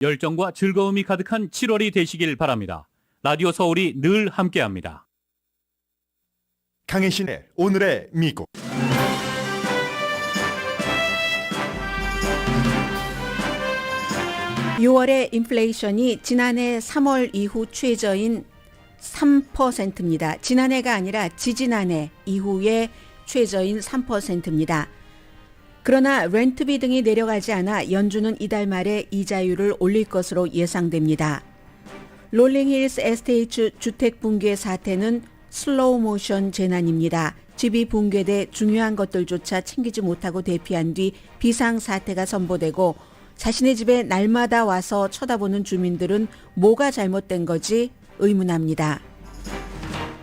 열정과 즐거움이 가득한 7월이 되시길 바랍니다. 라디오 서울이 늘 함께합니다. 강혜신의 오늘의 미국. (6월의) 인플레이션이 지난해 3월 이후 최저인 3%입니다. 지난해가 아니라 지지난해 이후의 최저인 3%입니다. 그러나 렌트비 등이 내려가지 않아 연준은 이달 말에 이자율을 올릴 것으로 예상됩니다. 롤링힐스 에스테이트 주택 붕괴 사태는 슬로우 모션 재난입니다. 집이 붕괴돼 중요한 것들조차 챙기지 못하고 대피한 뒤 비상사태가 선포되고 자신의 집에 날마다 와서 쳐다보는 주민들은 뭐가 잘못된 거지 의문합니다.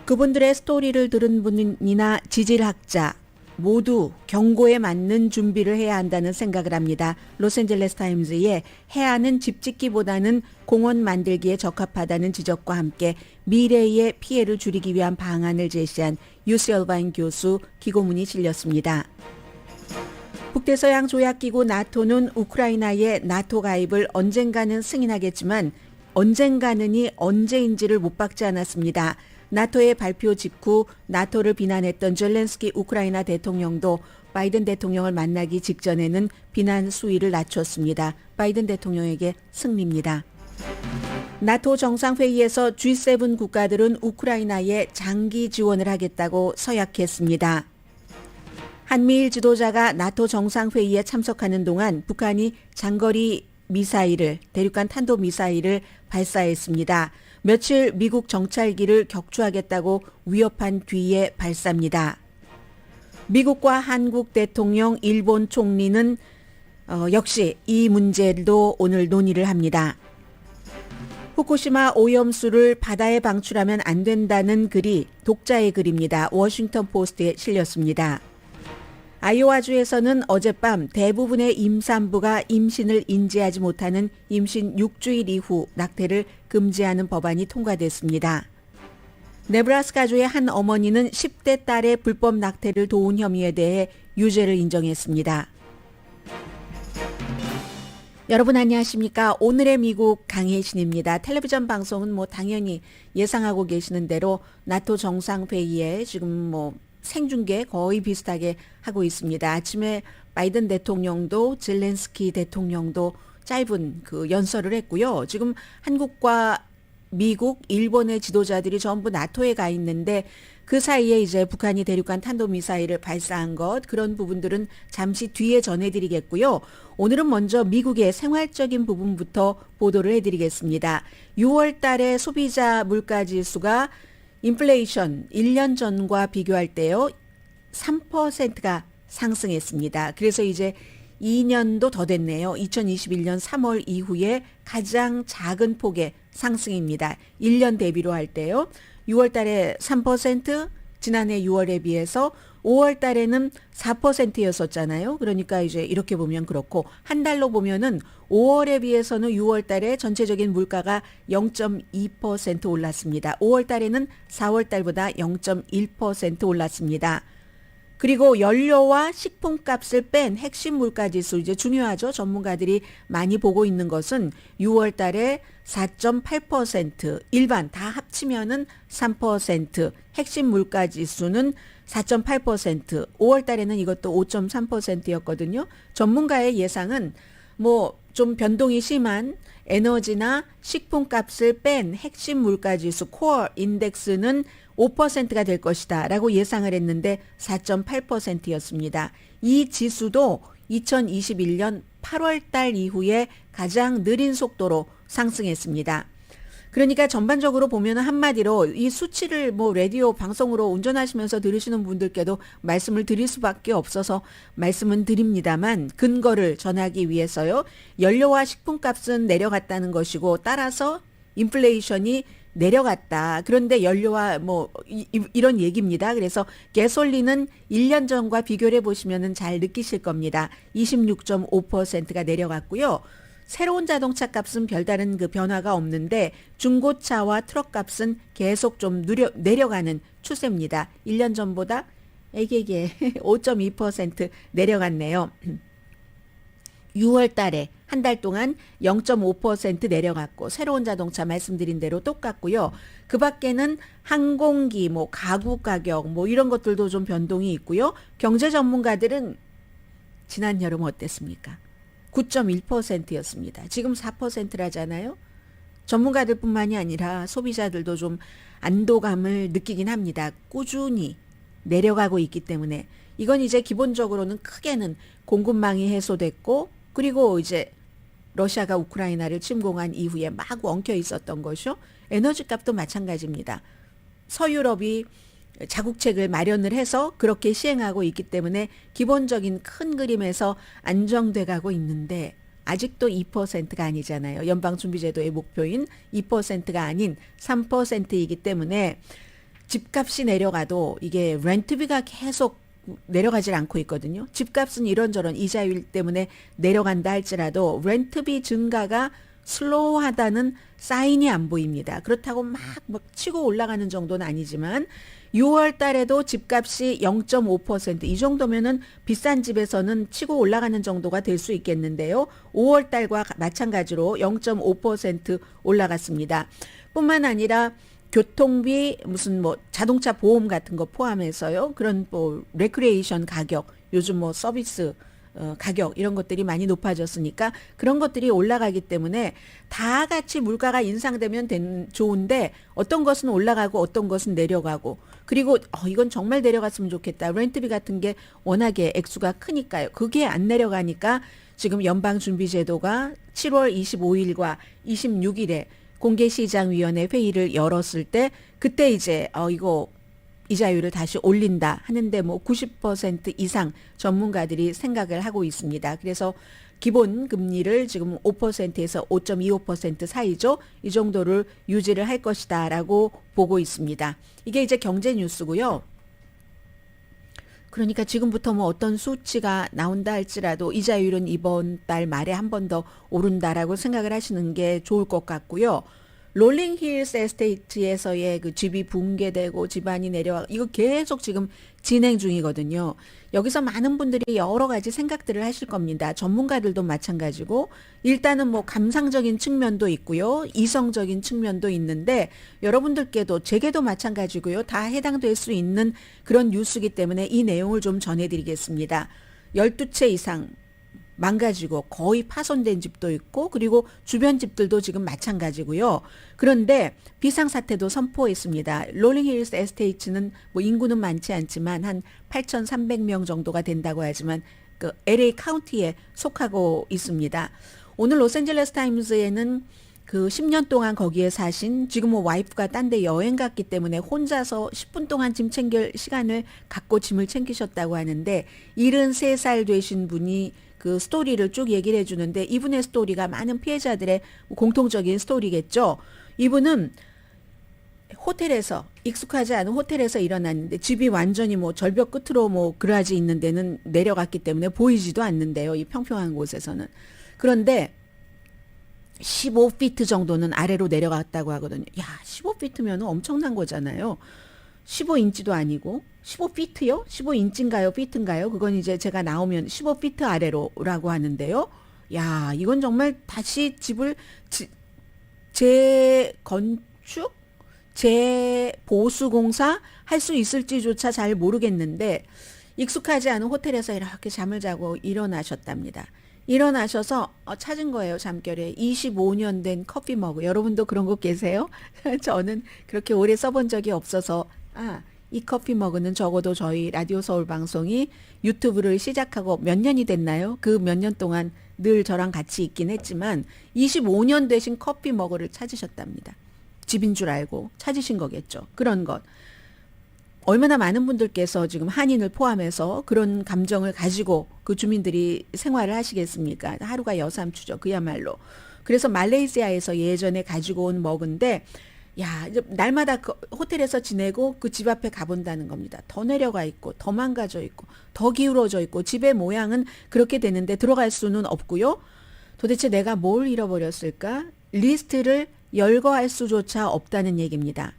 그분들의 스토리를 들은 분이나 지질학자 모두 경고에 맞는 준비를 해야 한다는 생각을 합니다. 로스앤젤레스 타임즈의 해안은 집 짓기보다는 공원 만들기에 적합하다는 지적과 함께 미래의 피해를 줄이기 위한 방안을 제시한 UC 얼바인 교수 기고문이 실렸습니다. 북대서양 조약기구 나토는 우크라이나의 나토 가입을 언젠가는 승인하겠지만 언젠가는이 언제인지를 못 박지 않았습니다. 나토의 발표 직후 나토를 비난했던 젤렌스키 우크라이나 대통령도 바이든 대통령을 만나기 직전에는 비난 수위를 낮췄습니다. 바이든 대통령에게 승리입니다. 나토 정상회의에서 G7 국가들은 우크라이나에 장기 지원을 하겠다고 서약했습니다. 한미일 지도자가 나토 정상회의에 참석하는 동안 북한이 장거리 미사일을, 대륙간 탄도미사일을 발사했습니다. 며칠 미국 정찰기를 격추하겠다고 위협한 뒤에 발사입니다. 미국과 한국 대통령, 일본 총리는 역시 이 문제도 오늘 논의를 합니다. 후쿠시마 오염수를 바다에 방출하면 안 된다는 글이 독자의 글입니다. 워싱턴 포스트에 실렸습니다. 아이오와주에서는 어젯밤 대부분의 임산부가 임신을 인지하지 못하는 임신 6주일 이후 낙태를 금지하는 법안이 통과됐습니다. 네브라스카주의 한 어머니는 10대 딸의 불법 낙태를 도운 혐의에 대해 유죄를 인정했습니다. 여러분 안녕하십니까? 오늘의 미국 강혜신입니다. 텔레비전 방송은 당연히 예상하고 계시는 대로 나토 정상회의에 지금 생중계 거의 비슷하게 하고 있습니다. 아침에 바이든 대통령도 젤렌스키 대통령도 짧은 연설을 했고요. 지금 한국과 미국, 일본의 지도자들이 전부 나토에 가 있는데 그 사이에 이제 북한이 대륙간 탄도미사일을 발사한 것, 그런 부분들은 잠시 뒤에 전해드리겠고요. 오늘은 먼저 미국의 생활적인 부분부터 보도를 해드리겠습니다. 6월 달에 소비자 물가지수가 인플레이션 1년 전과 비교할 때요 3%가 상승했습니다. 그래서 이제 2년도 더 됐네요. 2021년 3월 이후에 가장 작은 폭의 상승입니다. 1년 대비로 할 때요. 6월 달에 3%, 지난해 6월에 비해서 5월 달에는 4%였었잖아요. 그러니까 이제 이렇게 보면 그렇고 한 달로 보면은 5월에 비해서는 6월 달에 전체적인 물가가 0.2% 올랐습니다. 5월 달에는 4월 달보다 0.1% 올랐습니다. 그리고 연료와 식품값을 뺀 핵심 물가지수, 이제 중요하죠. 전문가들이 많이 보고 있는 것은 6월 달에 4.8%, 일반 다 합치면은 3%, 핵심 물가지수는 4.8%, 5월 달에는 이것도 5.3%였거든요. 전문가의 예상은 좀 변동이 심한 에너지나 식품값을 뺀 핵심 물가지수 코어 인덱스는 5%가 될 것이다 라고 예상을 했는데 4.8%였습니다. 이 지수도 2021년 8월 달 이후에 가장 느린 속도로 상승했습니다. 그러니까 전반적으로 보면 한마디로 이 수치를 라디오 방송으로 운전하시면서 들으시는 분들께도 말씀을 드릴 수밖에 없어서 말씀은 드립니다만 근거를 전하기 위해서요. 연료와 식품값은 내려갔다는 것이고 따라서 인플레이션이 내려갔다. 그런데 연료와 이런 얘기입니다. 그래서 가솔린은 1년 전과 비교를 해보시면 잘 느끼실 겁니다. 26.5%가 내려갔고요. 새로운 자동차 값은 별다른 변화가 없는데 중고차와 트럭 값은 계속 좀 내려가는 추세입니다. 1년 전보다 5.2% 내려갔네요. 6월 달에 한 달 동안 0.5% 내려갔고 새로운 자동차 말씀드린 대로 똑같고요. 그 밖에는 항공기, 뭐 가구 가격 뭐 이런 것들도 좀 변동이 있고요. 경제 전문가들은 지난 여름 어땠습니까? 9.1%였습니다. 지금 4%라잖아요. 전문가들뿐만이 아니라 소비자들도 좀 안도감을 느끼긴 합니다. 꾸준히 내려가고 있기 때문에 이건 이제 기본적으로는 크게는 공급망이 해소됐고 그리고 이제 러시아가 우크라이나를 침공한 이후에 막 엉켜 있었던 것이요. 에너지 값도 마찬가지입니다. 서유럽이 자국책을 마련을 해서 그렇게 시행하고 있기 때문에 기본적인 큰 그림에서 안정돼 가고 있는데 아직도 2%가 아니잖아요. 연방준비제도의 목표인 2%가 아닌 3%이기 때문에 집값이 내려가도 이게 렌트비가 계속 내려가질 않고 있거든요. 집값은 이런저런 이자율 때문에 내려간다 할지라도 렌트비 증가가 슬로우하다는 사인이 안 보입니다. 그렇다고 막 치고 올라가는 정도는 아니지만 6월 달에도 집값이 0.5%이 정도면은 비싼 집에서는 치고 올라가는 정도가 될 수 있겠는데요. 5월 달과 마찬가지로 0.5% 올라갔습니다. 뿐만 아니라 교통비 무슨 뭐 자동차 보험 같은 거 포함해서요. 그런 뭐 레크레이션 가격, 요즘 뭐 서비스 가격 이런 것들이 많이 높아졌으니까 그런 것들이 올라가기 때문에 다 같이 물가가 인상되면 좋은데 어떤 것은 올라가고 어떤 것은 내려가고 그리고 이건 정말 내려갔으면 좋겠다. 렌트비 같은 게 워낙에 액수가 크니까요. 그게 안 내려가니까 지금 연방준비제도가 7월 25일과 26일에 공개시장위원회 회의를 열었을 때 그때 이제 이거 이자율을 다시 올린다 하는데 뭐 90% 이상 전문가들이 생각을 하고 있습니다. 그래서 기본 금리를 지금 5%에서 5.25% 사이죠. 이 정도를 유지를 할 것이다라고 보고 있습니다. 이게 이제 경제 뉴스고요. 그러니까 지금부터 뭐 어떤 수치가 나온다 할지라도 이자율은 이번 달 말에 한 번 더 오른다라고 생각을 하시는 게 좋을 것 같고요. 롤링힐스 에스테이트에서의 그 집이 붕괴되고 집안이 내려와 이거 계속 지금 진행 중이거든요. 여기서 많은 분들이 여러 가지 생각들을 하실 겁니다. 전문가들도 마찬가지고 일단은 뭐 감상적인 측면도 있고요. 이성적인 측면도 있는데 여러분들께도 제게도 마찬가지고요. 다 해당될 수 있는 그런 뉴스이기 때문에 이 내용을 좀 전해드리겠습니다. 12채 이상 망가지고 거의 파손된 집도 있고 그리고 주변 집들도 지금 마찬가지고요. 그런데 비상사태도 선포했습니다. 롤링힐스 에스테이트는 뭐 인구는 많지 않지만 한 8,300명 정도가 된다고 하지만 그 LA 카운티에 속하고 있습니다. 오늘 로스앤젤레스 타임즈에는 그 10년 동안 거기에 사신 지금 뭐 와이프가 딴 데 여행 갔기 때문에 혼자서 10분 동안 짐 챙길 시간을 갖고 짐을 챙기셨다고 하는데 73살 되신 분이 그 스토리를 쭉 얘기를 해주는데 이분의 스토리가 많은 피해자들의 공통적인 스토리겠죠. 이분은 호텔에서 익숙하지 않은 호텔에서 일어났는데 집이 완전히 뭐 절벽 끝으로 뭐 그라지 있는 데는 내려갔기 때문에 보이지도 않는데요. 이 평평한 곳에서는. 그런데 15피트 정도는 아래로 내려갔다고 하거든요. 야, 15피트면 엄청난 거잖아요. 15인치도 아니고 15피트요? 15인치인가요? 피트인가요? 그건 이제 제가 나오면 15피트 아래로라고 하는데요. 야, 이건 정말 다시 집을 재건축? 재보수공사 할 수 있을지조차 잘 모르겠는데 익숙하지 않은 호텔에서 이렇게 잠을 자고 일어나셨답니다. 일어나셔서 찾은 거예요. 잠결에 25년 된 커피 머그. 여러분도 그런 거 계세요? 저는 그렇게 오래 써본 적이 없어서 이 커피 머그는 적어도 저희 라디오 서울 방송이 유튜브를 시작하고 몇 년이 됐나요? 그 몇 년 동안 늘 저랑 같이 있긴 했지만 25년 되신 커피 머그를 찾으셨답니다. 집인 줄 알고 찾으신 거겠죠. 그런 것. 얼마나 많은 분들께서 지금 한인을 포함해서 그런 감정을 가지고 그 주민들이 생활을 하시겠습니까? 하루가 여삼추죠. 그야말로. 그래서 말레이시아에서 예전에 가지고 온 머그인데 야, 날마다 그 호텔에서 지내고 그 집 앞에 가본다는 겁니다. 더 내려가 있고 더 망가져 있고 더 기울어져 있고 집의 모양은 그렇게 되는데 들어갈 수는 없고요. 도대체 내가 뭘 잃어버렸을까? 리스트를 열거할 수조차 없다는 얘기입니다.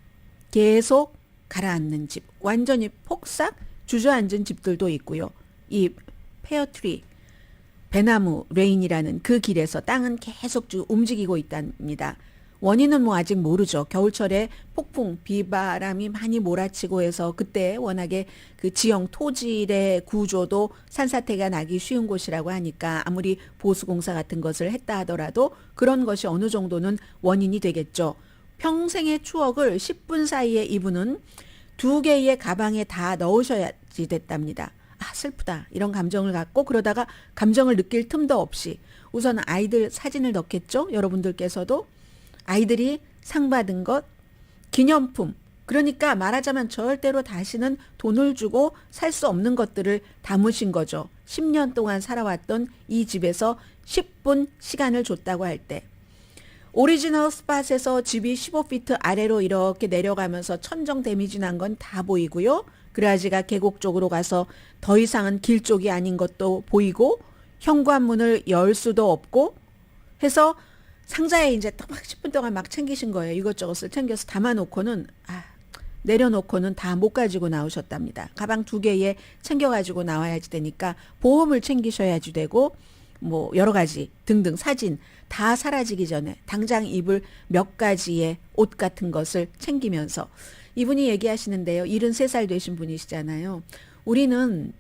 계속 가라앉는 집, 완전히 폭삭 주저앉은 집들도 있고요. 이 페어트리, 배나무 레인이라는 그 길에서 땅은 계속 움직이고 있답니다. 원인은 뭐 아직 모르죠. 겨울철에 폭풍, 비바람이 많이 몰아치고 해서 그때 워낙에 그 지형 토질의 구조도 산사태가 나기 쉬운 곳이라고 하니까 아무리 보수공사 같은 것을 했다 하더라도 그런 것이 어느 정도는 원인이 되겠죠. 평생의 추억을 10분 사이에 이분은 2개의 가방에 다 넣으셔야지 됐답니다. 아, 슬프다. 이런 감정을 갖고 그러다가 감정을 느낄 틈도 없이 우선 아이들 사진을 넣겠죠. 여러분들께서도. 아이들이 상 받은 것, 기념품. 그러니까 말하자면 절대로 다시는 돈을 주고 살 수 없는 것들을 담으신 거죠. 10년 동안 살아왔던 이 집에서 10분 시간을 줬다고 할 때. 오리지널 스팟에서 집이 15피트 아래로 이렇게 내려가면서 천정 데미지 난 건 다 보이고요. 그라지가 계곡 쪽으로 가서 더 이상은 길 쪽이 아닌 것도 보이고 현관문을 열 수도 없고 해서 상자에 이제 막 10분 동안 막 챙기신 거예요. 이것저것을 챙겨서 담아놓고는 내려놓고는 다 못 가지고 나오셨답니다. 가방 2개에 챙겨가지고 나와야지 되니까 보험을 챙기셔야지 되고 뭐 여러 가지 등등 사진 다 사라지기 전에 당장 입을 몇 가지의 옷 같은 것을 챙기면서 이분이 얘기하시는데요. 73살 되신 분이시잖아요. 우리는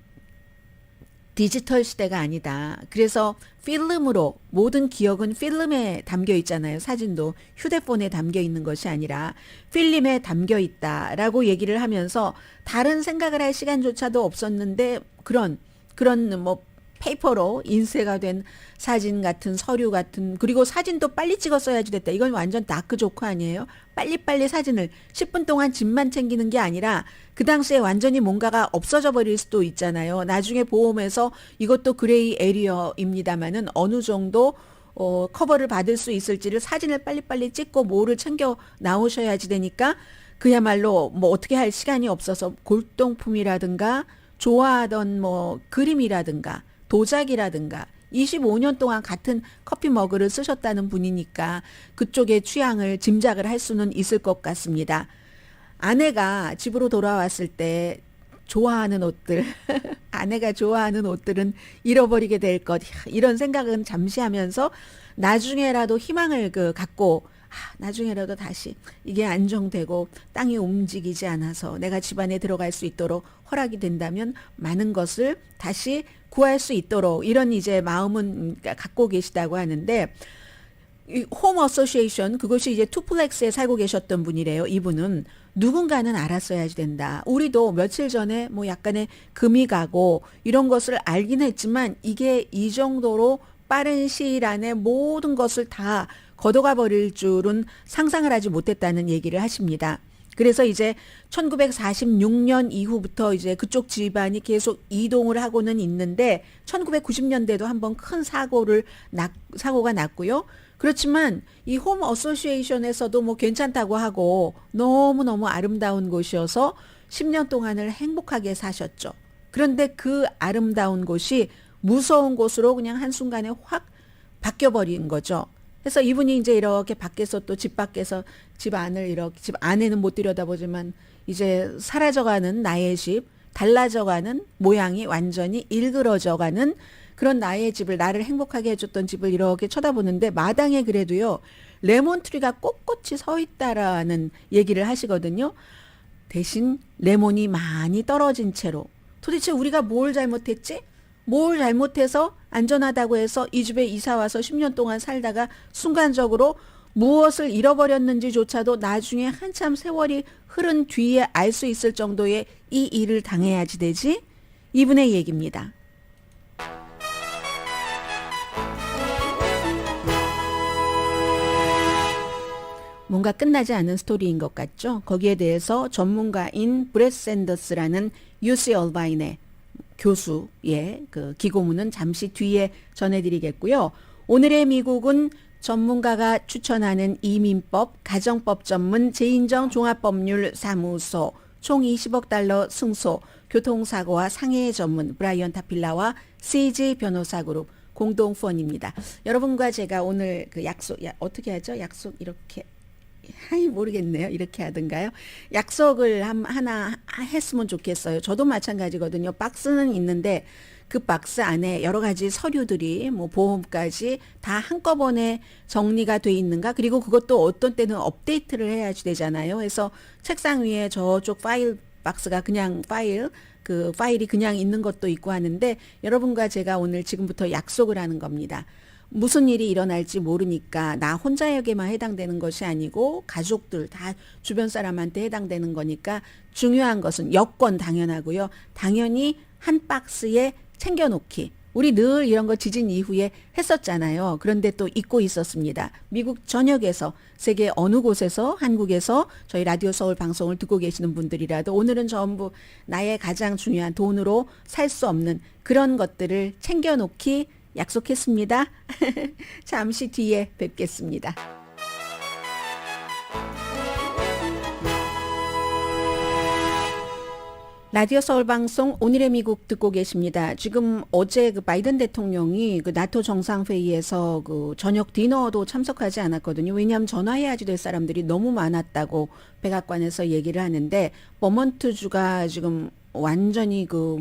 디지털 시대가 아니다. 그래서 필름으로 모든 기억은 필름에 담겨 있잖아요. 사진도 휴대폰에 담겨 있는 것이 아니라 필름에 담겨 있다라고 얘기를 하면서 다른 생각을 할 시간조차도 없었는데 그런 뭐 페이퍼로 인쇄가 된 사진 같은 서류 같은 그리고 사진도 빨리 찍었어야지 됐다. 이건 완전 다크 조크 아니에요? 빨리빨리 사진을 10분 동안 집만 챙기는 게 아니라 그 당시에 완전히 뭔가가 없어져 버릴 수도 있잖아요. 나중에 보험에서 이것도 그레이 에리어입니다만은 어느 정도 커버를 받을 수 있을지를 사진을 빨리빨리 찍고 뭐를 챙겨 나오셔야지 되니까 그야말로 뭐 어떻게 할 시간이 없어서 골동품이라든가 좋아하던 뭐 그림이라든가 도자기라든가 25년 동안 같은 커피 머그를 쓰셨다는 분이니까 그쪽의 취향을 짐작을 할 수는 있을 것 같습니다. 아내가 집으로 돌아왔을 때 좋아하는 옷들, 아내가 좋아하는 옷들은 잃어버리게 될 것, 이런 생각은 잠시 하면서 나중에라도 희망을 갖고 나중에라도 다시 이게 안정되고 땅이 움직이지 않아서 내가 집안에 들어갈 수 있도록 허락이 된다면 많은 것을 다시 구할 수 있도록 이런 이제 마음은 갖고 계시다고 하는데 이 홈 어소시에이션 그것이 이제 투플렉스에 살고 계셨던 분이래요. 이분은 누군가는 알았어야지 된다. 우리도 며칠 전에 뭐 약간의 금이 가고 이런 것을 알긴 했지만 이게 이 정도로 빠른 시일 안에 모든 것을 다 걷어가 버릴 줄은 상상을 하지 못했다는 얘기를 하십니다. 그래서 이제 1946년 이후부터 이제 그쪽 집안이 계속 이동을 하고는 있는데 1990년대도 한번 큰 사고가 났고요. 그렇지만 이 홈 어소시에이션에서도 뭐 괜찮다고 하고 너무너무 아름다운 곳이어서 10년 동안을 행복하게 사셨죠. 그런데 그 아름다운 곳이 무서운 곳으로 그냥 한순간에 확 바뀌어버린 거죠. 그래서 이분이 이제 이렇게 밖에서 또 집 밖에서 집 안을 이렇게 집 안에는 못 들여다보지만 이제 사라져가는 나의 집, 달라져가는 모양이 완전히 일그러져가는 그런 나의 집을 나를 행복하게 해줬던 집을 이렇게 쳐다보는데 마당에 그래도요 레몬트리가 꼿꼿이 서 있다라는 얘기를 하시거든요. 대신 레몬이 많이 떨어진 채로 도대체 우리가 뭘 잘못했지? 뭘 잘못해서 안전하다고 해서 이 집에 이사 와서 10년 동안 살다가 순간적으로 무엇을 잃어버렸는지조차도 나중에 한참 세월이 흐른 뒤에 알 수 있을 정도의 이 일을 당해야지 되지? 이분의 얘기입니다. 뭔가 끝나지 않은 스토리인 것 같죠? 거기에 대해서 전문가인 브렛 샌더스라는 UC 얼바인의 교수의 그 기고문은 잠시 뒤에 전해드리겠고요. 오늘의 미국은 전문가가 추천하는 이민법, 가정법 전문 재인정 종합법률 사무소, 총 20억 달러 승소, 교통사고와 상해 전문 브라이언 타필라와 CG 변호사 그룹 공동 후원입니다. 여러분과 제가 오늘 그 어떻게 하죠? 약속 이렇게. 모르겠네요. 이렇게 하던가요? 약속을 하나 했으면 좋겠어요. 저도 마찬가지거든요. 박스는 있는데 그 박스 안에 여러 가지 서류들이 뭐 보험까지 다 한꺼번에 정리가 돼 있는가? 그리고 그것도 어떤 때는 업데이트를 해야지 되잖아요. 그래서 책상 위에 저쪽 파일 박스가 그냥 그 파일이 그냥 있는 것도 있고 하는데 여러분과 제가 오늘 지금부터 약속을 하는 겁니다. 무슨 일이 일어날지 모르니까 나 혼자에게만 해당되는 것이 아니고 가족들 다 주변 사람한테 해당되는 거니까 중요한 것은 여권 당연하고요. 당연히 한 박스에 챙겨놓기. 우리 늘 이런 거 지진 이후에 했었잖아요. 그런데 또 잊고 있었습니다. 미국 전역에서 세계 어느 곳에서 한국에서 저희 라디오 서울 방송을 듣고 계시는 분들이라도 오늘은 전부 나의 가장 중요한 돈으로 살 수 없는 그런 것들을 챙겨놓기 약속했습니다. 잠시 뒤에 뵙겠습니다. 라디오 서울 방송 오늘의 미국 듣고 계십니다. 지금 어제 그 바이든 대통령이 그 나토 정상회의에서 그 저녁 디너도 참석하지 않았거든요. 왜냐하면 전화해야지 될 사람들이 너무 많았다고 백악관에서 얘기를 하는데 버몬트 주가 지금 완전히 그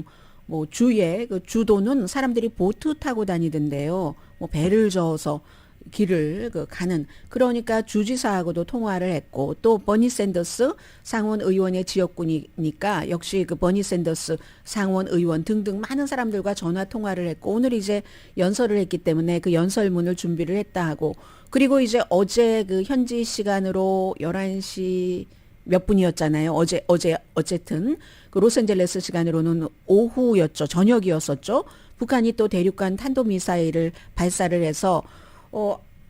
뭐 주에 그 주도는 사람들이 보트 타고 다니던데요. 뭐 배를 저어서 길을 가는 그러니까 주지사하고도 통화를 했고 또 버니 샌더스 상원 의원의 지역구니까 역시 그 버니 샌더스 상원 의원 등등 많은 사람들과 전화 통화를 했고 오늘 이제 연설을 했기 때문에 그 연설문을 준비를 했다 하고 그리고 이제 어제 그 현지 시간으로 11시 몇 분이었잖아요. 어쨌든 그 로스앤젤레스 시간으로는 오후였죠. 저녁이었었죠. 북한이 또 대륙간 탄도미사일을 발사를 해서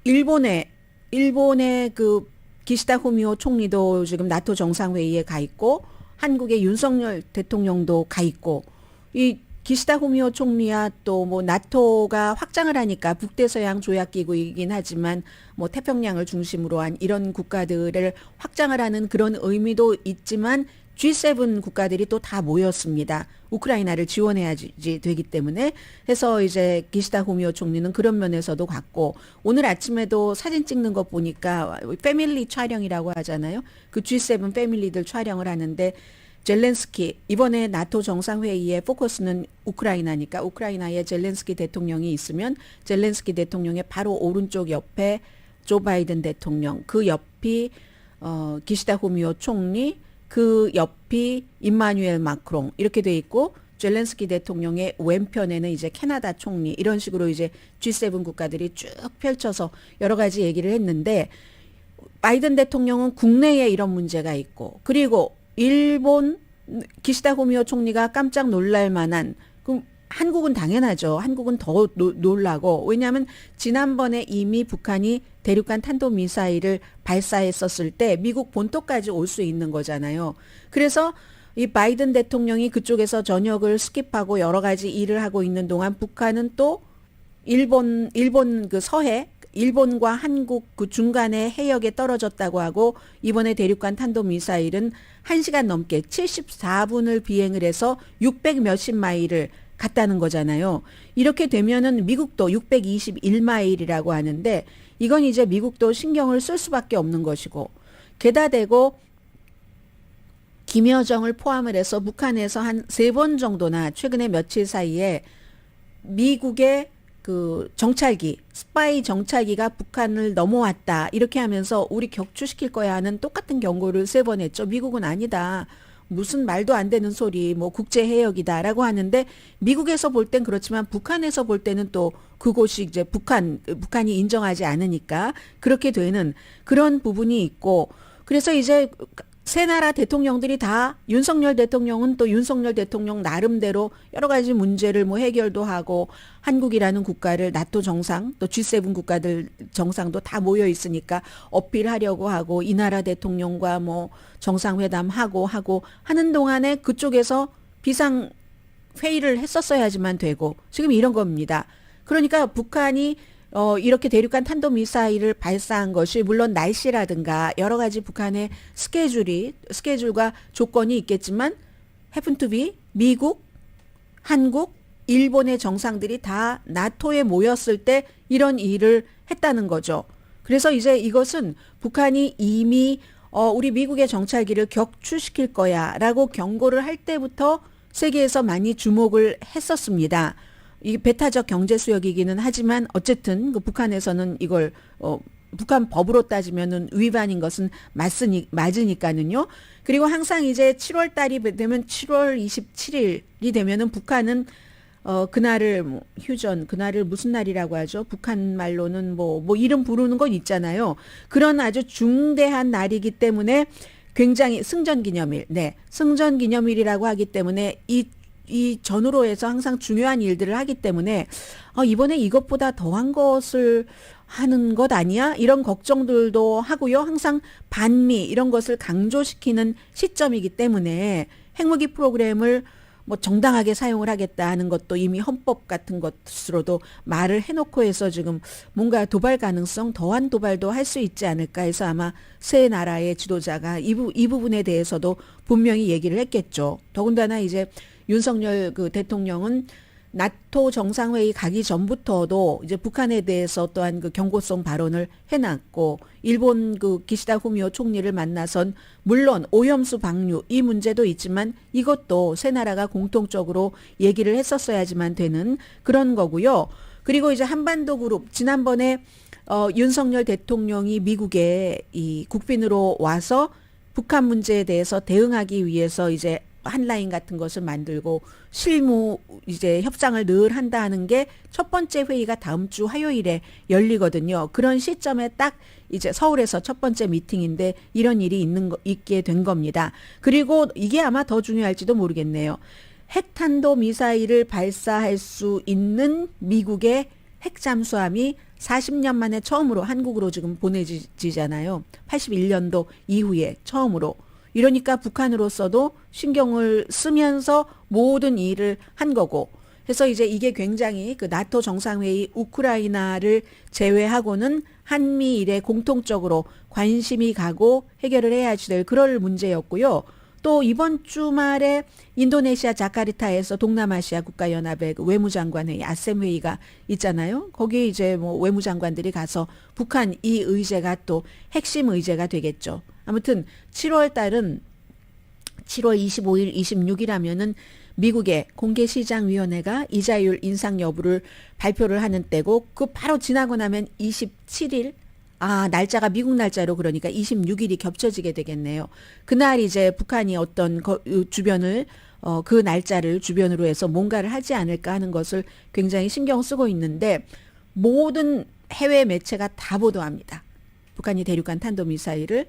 일본의 그 기시다 후미오 총리도 지금 나토 정상회의에 가 있고 한국의 윤석열 대통령도 가 있고 이 기시다 후미오 총리야 또 뭐 나토가 확장을 하니까 북대서양 조약기구이긴 하지만 뭐 태평양을 중심으로 한 이런 국가들을 확장을 하는 그런 의미도 있지만 G7 국가들이 또 다 모였습니다. 우크라이나를 지원해야지 되기 때문에 해서 이제 기시다 후미오 총리는 그런 면에서도 갔고 오늘 아침에도 사진 찍는 거 보니까 패밀리 촬영이라고 하잖아요. 그 G7 패밀리들 촬영을 하는데 젤렌스키 이번에 나토 정상회의의 포커스는 우크라이나니까 우크라이나에 젤렌스키 대통령이 있으면 젤렌스키 대통령의 바로 오른쪽 옆에 조 바이든 대통령 그 옆이 기시다 후미오 총리 그 옆이 임마누엘 마크롱 이렇게 돼 있고 젤렌스키 대통령의 왼편에는 이제 캐나다 총리 이런 식으로 이제 G7 국가들이 쭉 펼쳐서 여러 가지 얘기를 했는데 바이든 대통령은 국내에 이런 문제가 있고 그리고 일본 기시다 후미오 총리가 깜짝 놀랄 만한 그럼 한국은 당연하죠. 한국은 더 놀라고 왜냐하면 지난번에 이미 북한이 대륙간 탄도미사일을 발사했었을 때 미국 본토까지 올 수 있는 거잖아요. 그래서 이 바이든 대통령이 그쪽에서 전역을 스킵하고 여러 가지 일을 하고 있는 동안 북한은 또 일본 그 서해 일본과 한국 그 중간에 해역에 떨어졌다고 하고 이번에 대륙간 탄도미사일은 1시간 넘게 74분을 비행을 해서 600 몇십 마일을 갔다는 거잖아요. 이렇게 되면은 미국도 621마일이라고 하는데 이건 이제 미국도 신경을 쓸 수밖에 없는 것이고 게다 대고 김여정을 포함을 해서 북한에서 한 3번 정도나 최근에 며칠 사이에 미국의 그 정찰기, 스파이 정찰기가 북한을 넘어왔다. 이렇게 하면서 우리 격추시킬 거야 하는 똑같은 경고를 3번 했죠. 미국은 아니다. 무슨 말도 안 되는 소리, 뭐 국제 해역이다라고 하는데 미국에서 볼 땐 그렇지만 북한에서 볼 때는 또 그곳이 이제 북한이 인정하지 않으니까 그렇게 되는 그런 부분이 있고 그래서 이제 세 나라 대통령들이 다 윤석열 대통령은 또 윤석열 대통령 나름대로 여러 가지 문제를 뭐 해결도 하고 한국이라는 국가를 나토 정상 또 G7 국가들 정상도 다 모여 있으니까 어필하려고 하고 이 나라 대통령과 뭐 정상회담하고 하는 동안에 그쪽에서 비상 회의를 했었어야지만 되고 지금 이런 겁니다. 그러니까 북한이 이렇게 대륙간 탄도미사일을 발사한 것이 물론 날씨라든가 여러 가지 북한의 스케줄과 조건이 있겠지만 happen to be 미국, 한국, 일본의 정상들이 다 나토에 모였을 때 이런 일을 했다는 거죠. 그래서 이제 이것은 북한이 이미 우리 미국의 정찰기를 격추시킬 거야 라고 경고를 할 때부터 세계에서 많이 주목을 했었습니다. 이게 배타적 경제 수역이기는 하지만 어쨌든 그 북한에서는 이걸 북한 법으로 따지면은 위반인 것은 맞으니까는요. 그리고 항상 이제 7월 달이 되면 7월 27일이 되면은 북한은 그날을 뭐 휴전, 그날을 무슨 날이라고 하죠? 북한 말로는 뭐 이름 부르는 건 있잖아요. 그런 아주 중대한 날이기 때문에 굉장히 승전기념일, 네, 승전기념일이라고 하기 때문에 이 전후로 해서 항상 중요한 일들을 하기 때문에 이번에 이것보다 더한 것을 하는 것 아니야? 이런 걱정들도 하고요. 항상 반미 이런 것을 강조시키는 시점이기 때문에 핵무기 프로그램을 뭐 정당하게 사용을 하겠다 하는 것도 이미 헌법 같은 것으로도 말을 해놓고 해서 지금 뭔가 도발 가능성, 더한 도발도 할 수 있지 않을까 해서 아마 세 나라의 지도자가 이 부분에 대해서도 분명히 얘기를 했겠죠. 더군다나 이제 윤석열 그 대통령은 나토 정상회의 가기 전부터도 이제 북한에 대해서 또한 그 경고성 발언을 해놨고, 일본 그 기시다 후미오 총리를 만나선 물론 오염수 방류 이 문제도 있지만 이것도 세 나라가 공통적으로 얘기를 했었어야지만 되는 그런 거고요. 그리고 이제 한반도 그룹 지난번에 윤석열 대통령이 미국에 이 국빈으로 와서 북한 문제에 대해서 대응하기 위해서 이제 한라인 같은 것을 만들고 실무 이제 협상을 늘 한다 하는 게 첫 번째 회의가 다음 주 화요일에 열리거든요. 그런 시점에 딱 이제 서울에서 첫 번째 미팅인데 이런 일이 있게 된 겁니다. 그리고 이게 아마 더 중요할지도 모르겠네요. 핵탄도 미사일을 발사할 수 있는 미국의 핵잠수함이 40년 만에 처음으로 한국으로 지금 보내지잖아요. 81년도 이후에 처음으로. 이러니까 북한으로서도 신경을 쓰면서 모든 일을 한 거고, 해서 이제 이게 굉장히 그 나토 정상회의 우크라이나를 제외하고는 한미일에 공통적으로 관심이 가고 해결을 해야지 될 그럴 문제였고요. 또 이번 주말에 인도네시아 자카르타에서 동남아시아 국가연합의 그 외무장관회의 아셈 회의가 있잖아요. 거기 이제 뭐 외무장관들이 가서 북한 이 의제가 또 핵심 의제가 되겠죠. 아무튼 7월 달은 7월 25일, 26일 하면은 미국의 공개시장위원회가 이자율 인상 여부를 발표를 하는 때고, 그 바로 지나고 나면 27일, 날짜가 미국 날짜로 그러니까 26일이 겹쳐지게 되겠네요. 그날 이제 북한이 어떤 주변을 그 날짜를 주변으로 해서 뭔가를 하지 않을까 하는 것을 굉장히 신경 쓰고 있는데, 모든 해외 매체가 다 보도합니다. 북한이 대륙간 탄도미사일을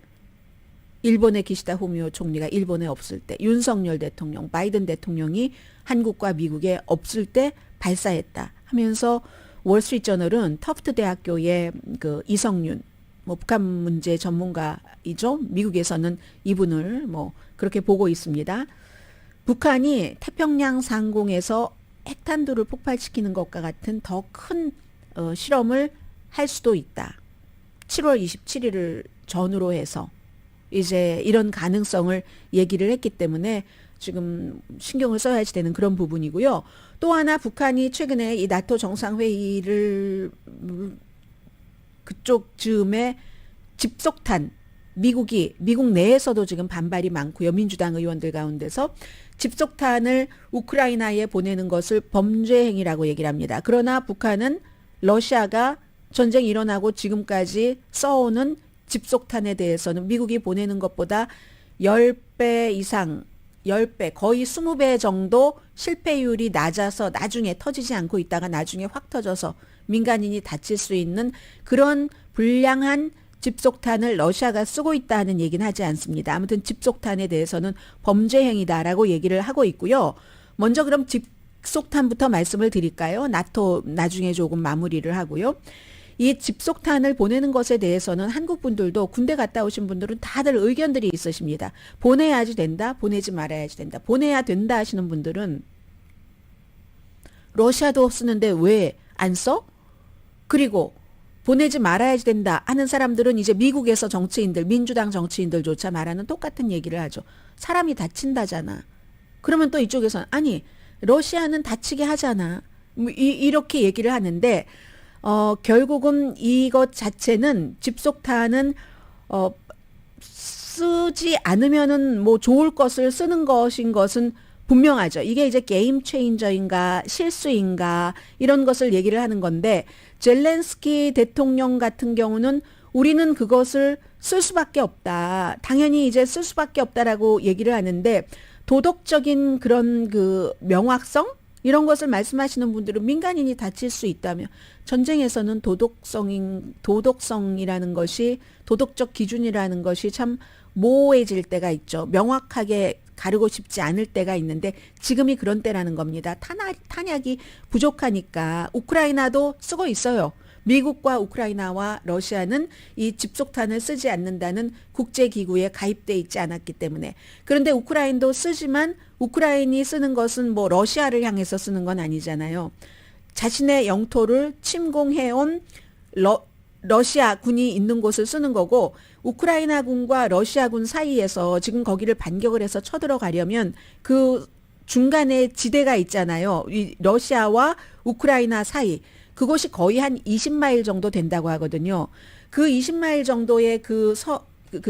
일본의 기시다 후미오 총리가 일본에 없을 때, 윤석열 대통령, 바이든 대통령이 한국과 미국에 없을 때 발사했다 하면서 월스트리트저널은 터프트 대학교의 그 이성윤 뭐 북한 문제 전문가이죠. 미국에서는 이분을 뭐 그렇게 보고 있습니다. 북한이 태평양 상공에서 핵탄두를 폭발시키는 것과 같은 더 큰 실험을 할 수도 있다. 7월 27일을 전후로 해서 이제 이런 가능성을 얘기를 했기 때문에 지금 신경을 써야지 되는 그런 부분이고요. 또 하나 북한이 최근에 이 나토 정상회의를 그쪽 즈음에 집속탄, 미국 내에서도 지금 반발이 많고요. 민주당 의원들 가운데서 집속탄을 우크라이나에 보내는 것을 범죄 행위라고 얘기를 합니다. 그러나 북한은 러시아가 전쟁이 일어나고 지금까지 써오는 집속탄에 대해서는 미국이 보내는 것보다 10배 이상, 10배, 거의 20배 정도 실패율이 낮아서 나중에 터지지 않고 있다가 나중에 확 터져서 민간인이 다칠 수 있는 그런 불량한 집속탄을 러시아가 쓰고 있다는 얘기는 하지 않습니다. 아무튼 집속탄에 대해서는 범죄 행위다라고 얘기를 하고 있고요. 먼저 그럼 집속탄부터 말씀을 드릴까요? 나토 나중에 조금 마무리를 하고요. 이 집속탄을 보내는 것에 대해서는 한국 분들도 군대 갔다 오신 분들은 다들 의견들이 있으십니다. 보내야지 된다, 보내지 말아야지 된다. 보내야 된다 하시는 분들은 러시아도 쓰는데 왜 안 써? 그리고 보내지 말아야지 된다 하는 사람들은 이제 미국에서 정치인들, 민주당 정치인들조차 말하는 똑같은 얘기를 하죠. 사람이 다친다잖아. 그러면 또 이쪽에서는 아니 러시아는 다치게 하잖아. 이렇게 얘기를 하는데 결국은 이것 자체는 집속탄은 쓰지 않으면은 뭐 좋을 것을 쓰는 것인 것은 분명하죠. 이게 이제 게임 체인저인가 실수인가 이런 것을 얘기를 하는 건데 젤렌스키 대통령 같은 경우는 우리는 그것을 쓸 수밖에 없다. 당연히 이제 쓸 수밖에 없다라고 얘기를 하는데 도덕적인 그런 그 명확성 이런 것을 말씀하시는 분들은 민간인이 다칠 수 있다며 전쟁에서는 도덕성이라는 것이 도덕적 기준이라는 것이 참 모호해질 때가 있죠. 명확하게 가르고 싶지 않을 때가 있는데 지금이 그런 때라는 겁니다. 탄약이 부족하니까 우크라이나도 쓰고 있어요. 미국과 우크라이나와 러시아는 이 집속탄을 쓰지 않는다는 국제기구에 가입돼 있지 않았기 때문에. 그런데 우크라이나도 쓰지만 우크라이나이 쓰는 것은 뭐 러시아를 향해서 쓰는 건 아니잖아요. 자신의 영토를 침공해온 러시아 군이 있는 곳을 쓰는 거고 우크라이나 군과 러시아 군 사이에서 지금 거기를 반격을 해서 쳐들어가려면 그 중간에 지대가 있잖아요. 이 러시아와 우크라이나 사이. 그곳이 거의 한 20마일 정도 된다고 하거든요. 그 20마일 정도의 그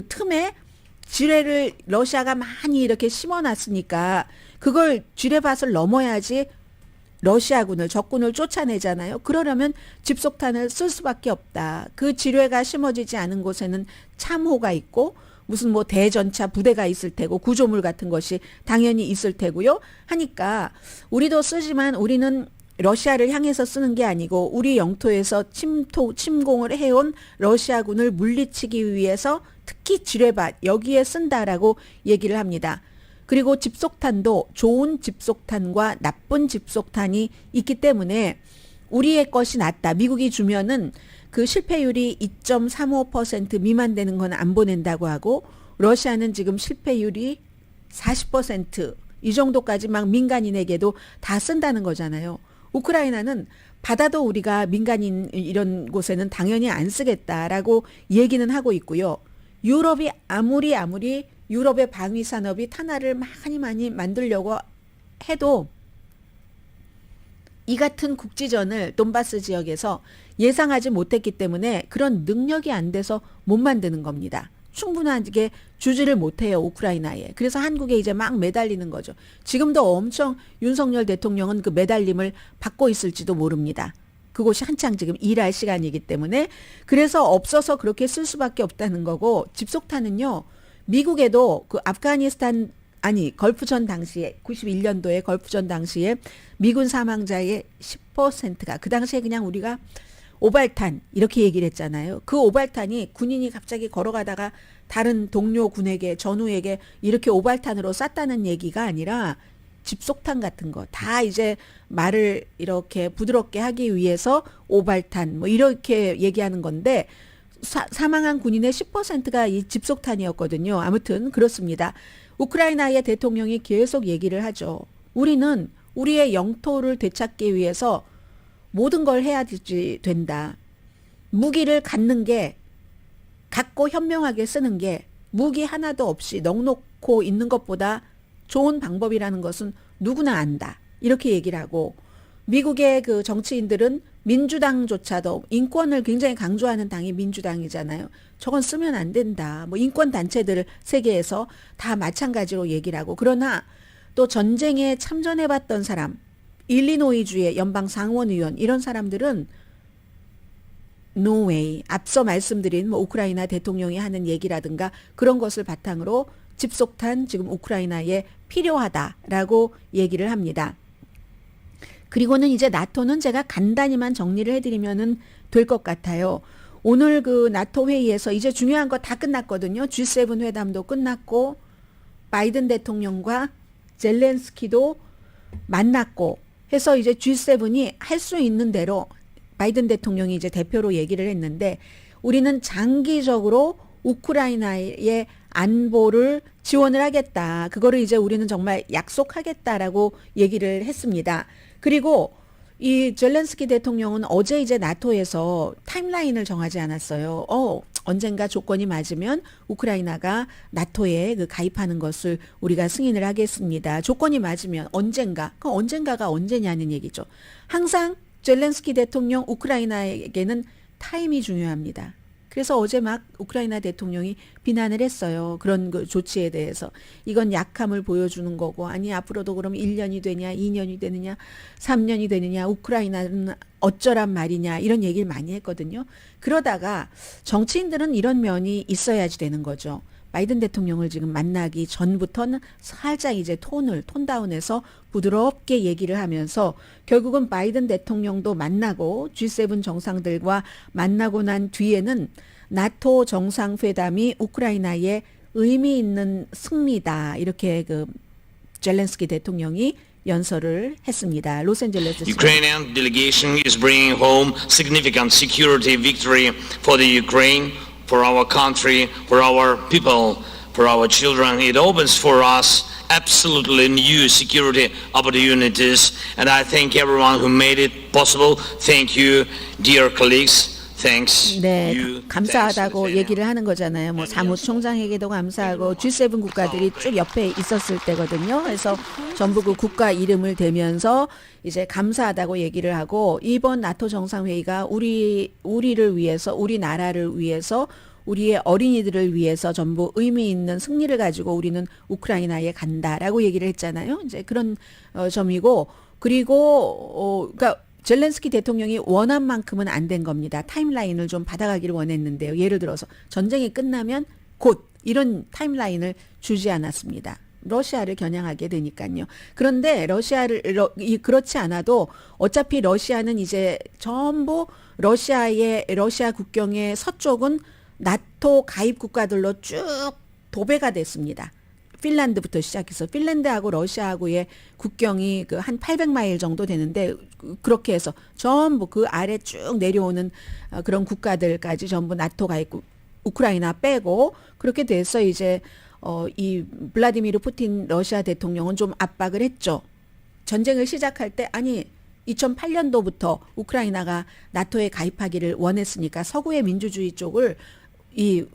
틈에 지뢰를 러시아가 많이 이렇게 심어놨으니까 그걸 지뢰밭을 넘어야지 러시아군을 적군을 쫓아내잖아요. 그러려면 집속탄을 쓸 수밖에 없다. 그 지뢰가 심어지지 않은 곳에는 참호가 있고 무슨 뭐 대전차 부대가 있을 테고 구조물 같은 것이 당연히 있을 테고요. 하니까 우리도 쓰지만 우리는 러시아를 향해서 쓰는 게 아니고 우리 영토에서 침공을 해온 러시아군을 물리치기 위해서 특히 지뢰밭 여기에 쓴다라고 얘기를 합니다. 그리고 집속탄도 좋은 집속탄과 나쁜 집속탄이 있기 때문에 우리의 것이 낫다. 미국이 주면은 그 실패율이 2.35% 미만 되는 건 안 보낸다고 하고 러시아는 지금 실패율이 40% 이 정도까지 막 민간인에게도 다 쓴다는 거잖아요. 우크라이나는 받아도 우리가 민간인 이런 곳에는 당연히 안 쓰겠다라고 얘기는 하고 있고요. 유럽이 아무리 유럽의 방위 산업이 탄화를 많이 만들려고 해도 이 같은 국지전을 돈바스 지역에서 예상하지 못했기 때문에 그런 능력이 안 돼서 못 만드는 겁니다. 충분하게 주지를 못해요, 우크라이나에. 그래서 한국에 이제 막 매달리는 거죠. 지금도 엄청 윤석열 대통령은 그 매달림을 받고 있을지도 모릅니다. 그곳이 한창 지금 일할 시간이기 때문에 그래서 없어서 그렇게 쓸 수밖에 없다는 거고 집속탄은요. 미국에도 그 아프가니스탄 걸프전 당시에 91년도에 걸프전 당시에 미군 사망자의 10%가 그 당시에 그냥 우리가 오발탄 이렇게 얘기를 했잖아요. 그 오발탄이 군인이 갑자기 걸어가다가 다른 동료 군에게 전우에게 이렇게 오발탄으로 쐈다는 얘기가 아니라 집속탄 같은 거 다 이제 말을 이렇게 부드럽게 하기 위해서 오발탄 뭐 이렇게 얘기하는 건데 사망한 군인의 10%가 이 집속탄이었거든요. 아무튼 그렇습니다. 우크라이나의 대통령이 계속 얘기를 하죠. 우리는 우리의 영토를 되찾기 위해서 모든 걸 해야 된다. 무기를 갖고 현명하게 쓰는 게 무기 하나도 없이 넉넉고 있는 것보다 좋은 방법이라는 것은 누구나 안다. 이렇게 얘기를 하고 미국의 그 정치인들은 민주당조차도 인권을 굉장히 강조하는 당이 민주당이잖아요. 저건 쓰면 안 된다. 뭐 인권 단체들 세계에서 다 마찬가지로 얘기를 하고 그러나 또 전쟁에 참전해봤던 사람 일리노이주의 연방 상원의원 이런 사람들은 no way. 앞서 말씀드린 뭐 우크라이나 대통령이 하는 얘기라든가 그런 것을 바탕으로 집속탄 지금 우크라이나에 필요하다라고 얘기를 합니다. 그리고는 이제 나토는 제가 간단히만 정리를 해드리면은 될 것 같아요. 오늘 그 나토 회의에서 이제 중요한 거 다 끝났거든요. G7 회담도 끝났고 바이든 대통령과 젤렌스키도 만났고 해서 이제 G7이 할 수 있는 대로 바이든 대통령이 이제 대표로 얘기를 했는데 우리는 장기적으로 우크라이나의 안보를 지원을 하겠다. 그거를 이제 우리는 정말 약속하겠다라고 얘기를 했습니다. 그리고 이 젤렌스키 대통령은 어제 이제 나토에서 타임라인을 정하지 않았어요. 언젠가 조건이 맞으면 우크라이나가 나토에 그 가입하는 것을 우리가 승인을 하겠습니다. 조건이 맞으면 언젠가. 그 언젠가가 언제냐는 얘기죠. 항상 젤렌스키 대통령 우크라이나에게는 타임이 중요합니다. 그래서 어제 막 우크라이나 대통령이 비난을 했어요. 그런 그 조치에 대해서. 이건 약함을 보여주는 거고, 아니, 앞으로도 그럼 1년이 되냐, 2년이 되느냐, 3년이 되느냐, 우크라이나는 어쩌란 말이냐, 이런 얘기를 많이 했거든요. 그러다가 정치인들은 이런 면이 있어야지 되는 거죠. 바이든 대통령을 지금 만나기 전부터는 살짝 이제 톤다운해서 부드럽게 얘기를 하면서 결국은 바이든 대통령도 만나고 G7 정상들과 만나고 난 뒤에는 나토 정상회담이 우크라이나에 의미 있는 승리다. 이렇게 그 젤렌스키 대통령이 연설을 했습니다. 로스앤젤레스 시간. Ukrainian delegation is bringing home significant security victory for the Ukraine, for our country, for our people, for our children. It opens for us absolutely new security opportunities, and I thank everyone who made it possible. Thank you, dear colleagues. Thanks. 네, you. 감사하다고 Thanks, 얘기를 하는 거잖아요. 뭐 사무총장에게도 감사하고 G7 국가들이 쭉 옆에 있었을 때거든요. 그래서 전부 그 국가 이름을 대면서 이제 감사하다고 얘기를 하고 이번 나토 정상회의가 우리를 위해서, 우리나라를 위해서, 우리의 어린이들을 위해서 전부 의미 있는 승리를 가지고 우리는 우크라이나에 간다라고 얘기를 했잖아요. 이제 그런 점이고 그리고 그러니까. 젤렌스키 대통령이 원한 만큼은 안 된 겁니다. 타임라인을 좀 받아가기를 원했는데요. 예를 들어서 전쟁이 끝나면 곧 이런 타임라인을 주지 않았습니다. 러시아를 겨냥하게 되니까요. 그런데 그렇지 않아도 어차피 러시아는 이제 전부 러시아 국경의 서쪽은 나토 가입 국가들로 쭉 도배가 됐습니다. 핀란드부터 시작해서 핀란드하고 러시아하고의 국경이 그 한 800마일 정도 되는데 그렇게 해서 전부 그 아래 쭉 내려오는 그런 국가들까지 전부 나토 가입 우크라이나 빼고 그렇게 돼서 이제 이 블라디미르 푸틴 러시아 대통령은 좀 압박을 했죠. 전쟁을 시작할 때 아니 2008년도부터 우크라이나가 나토에 가입하기를 원했으니까 서구의 민주주의 쪽을 이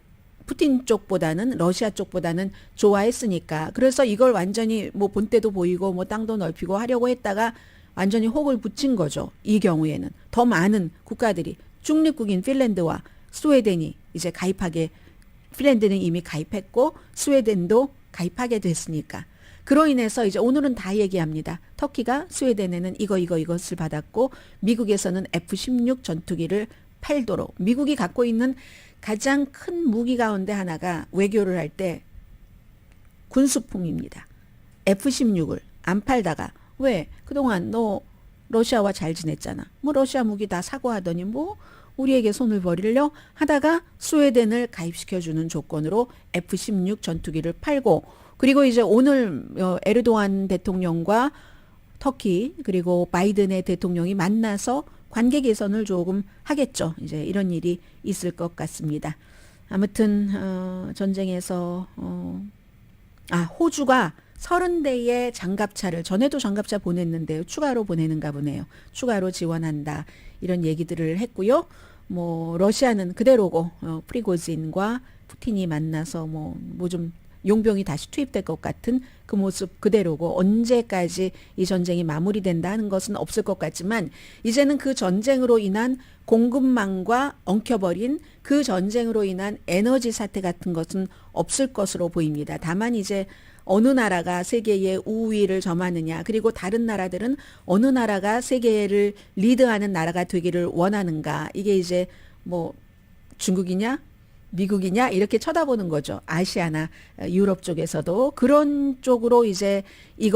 푸틴 쪽보다는 러시아 쪽보다는 좋아했으니까 그래서 이걸 완전히 뭐 본때도 보이고 뭐 땅도 넓히고 하려고 했다가 완전히 혹을 붙인 거죠. 이 경우에는 더 많은 국가들이 중립국인 핀란드와 스웨덴이 이제 핀란드는 이미 가입했고 스웨덴도 가입하게 됐으니까 그로 인해서 이제 오늘은 다 얘기합니다. 터키가 스웨덴에는 이것을 받았고 미국에서는 F-16 전투기를 팔도록 미국이 갖고 있는 가장 큰 무기 가운데 하나가 외교를 할 때 군수품입니다. F-16을 안 팔다가 왜? 그동안 너 러시아와 잘 지냈잖아. 뭐 러시아 무기 다 사고 하더니 뭐 우리에게 손을 버리려 하다가 스웨덴을 가입시켜주는 조건으로 F-16 전투기를 팔고 그리고 이제 오늘 에르도안 대통령과 터키 그리고 바이든의 대통령이 만나서 관계 개선을 조금 하겠죠. 이제 이런 일이 있을 것 같습니다. 아무튼 전쟁에서 호주가 30대의 장갑차를 전에도 장갑차 보냈는데요. 추가로 보내는가 보네요. 추가로 지원한다. 이런 얘기들을 했고요. 뭐 러시아는 그대로고 프리고진과 푸틴이 만나서 뭐 좀 용병이 다시 투입될 것 같은 그 모습 그대로고 언제까지 이 전쟁이 마무리된다 하는 것은 없을 것 같지만 이제는 그 전쟁으로 인한 공급망과 엉켜버린 그 전쟁으로 인한 에너지 사태 같은 것은 없을 것으로 보입니다. 다만 이제 어느 나라가 세계의 우위를 점하느냐 그리고 다른 나라들은 어느 나라가 세계를 리드하는 나라가 되기를 원하는가 이게 이제 뭐 중국이냐 미국이냐 이렇게 쳐다보는 거죠. 아시아나 유럽 쪽에서도 그런 쪽으로 이제 이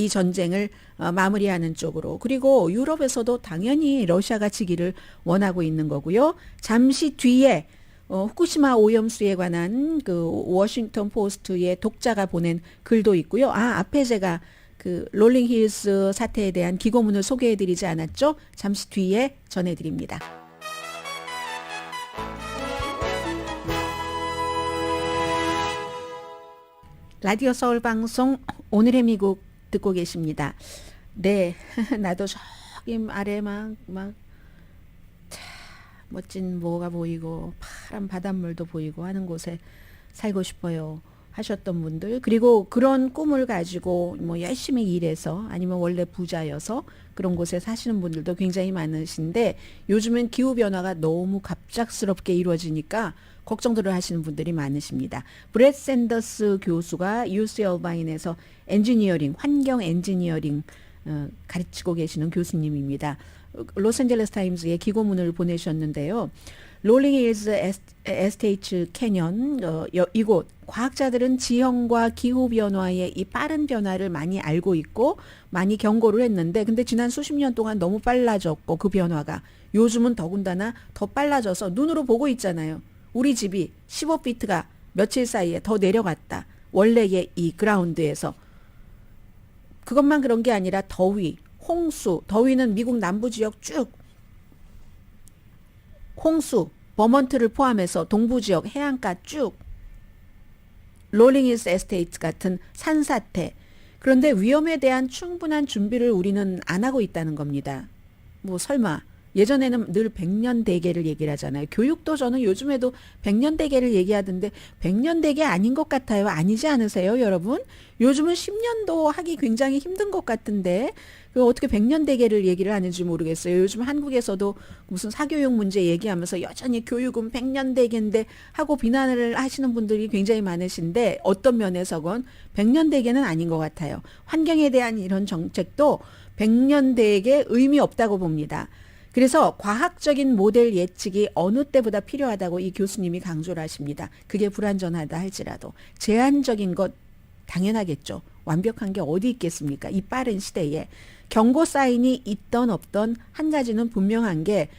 전쟁을 마무리하는 쪽으로 그리고 유럽에서도 당연히 러시아가 지기를 원하고 있는 거고요. 잠시 뒤에 후쿠시마 오염수에 관한 그 워싱턴 포스트의 독자가 보낸 글도 있고요. 앞에 제가 그 롤링힐스 사태에 대한 기고문을 소개해드리지 않았죠? 잠시 뒤에 전해드립니다. 라디오 서울 방송 오늘의 미국 듣고 계십니다. 네, 나도 저기 아래 막 멋진 뭐가 보이고 파란 바닷물도 보이고 하는 곳에 살고 싶어요. 하셨던 분들, 그리고 그런 꿈을 가지고 뭐 열심히 일해서 아니면 원래 부자여서 그런 곳에 사시는 분들도 굉장히 많으신데, 요즘은 기후변화가 너무 갑작스럽게 이루어지니까 걱정들을 하시는 분들이 많으십니다. 브렛 샌더스 교수가 UC 얼바인에서 엔지니어링, 환경 엔지니어링 가르치고 계시는 교수님입니다. 로스앤젤레스 타임즈에 기고문을 보내셨는데요. 롤링 힐즈 에스테이트 캐년, 이곳 과학자들은 지형과 기후 변화의 이 빠른 변화를 많이 알고 있고 많이 경고를 했는데, 근데 지난 수십 년 동안 너무 빨라졌고 그 변화가 요즘은 더군다나 더 빨라져서 눈으로 보고 있잖아요. 우리 집이 15피트가 며칠 사이에 더 내려갔다. 원래의 이 그라운드에서. 그것만 그런 게 아니라 더위, 홍수, 더위는 미국 남부 지역 쭉 홍수, 버먼트를 포함해서 동부 지역 해안가 쭉 롤링힐스 에스테이트 같은 산사태. 그런데 위험에 대한 충분한 준비를 우리는 안 하고 있다는 겁니다. 뭐 설마 예전에는 늘 백년대계를 얘기를 하잖아요. 교육도 저는 요즘에도 백년대계를 얘기하던데 백년대계 아닌 것 같아요. 아니지 않으세요, 여러분? 요즘은 10년도 하기 굉장히 힘든 것 같은데 어떻게 백년대계를 얘기를 하는지 모르겠어요. 요즘 한국에서도 무슨 사교육 문제 얘기하면서 여전히 교육은 백년대계인데 하고 비난을 하시는 분들이 굉장히 많으신데, 어떤 면에서건 백년대계는 아닌 것 같아요. 환경에 대한 이런 정책도 백년대계 의미 없다고 봅니다. 그래서 과학적인 모델 예측이 어느 때보다 필요하다고 이 교수님이 강조를 하십니다. 그게 불완전하다 할지라도 제한적인 것 당연하겠죠. 완벽한 게 어디 있겠습니까? 이 빠른 시대에. 경고 사인이 있던 없던 한 가지는 분명한 게,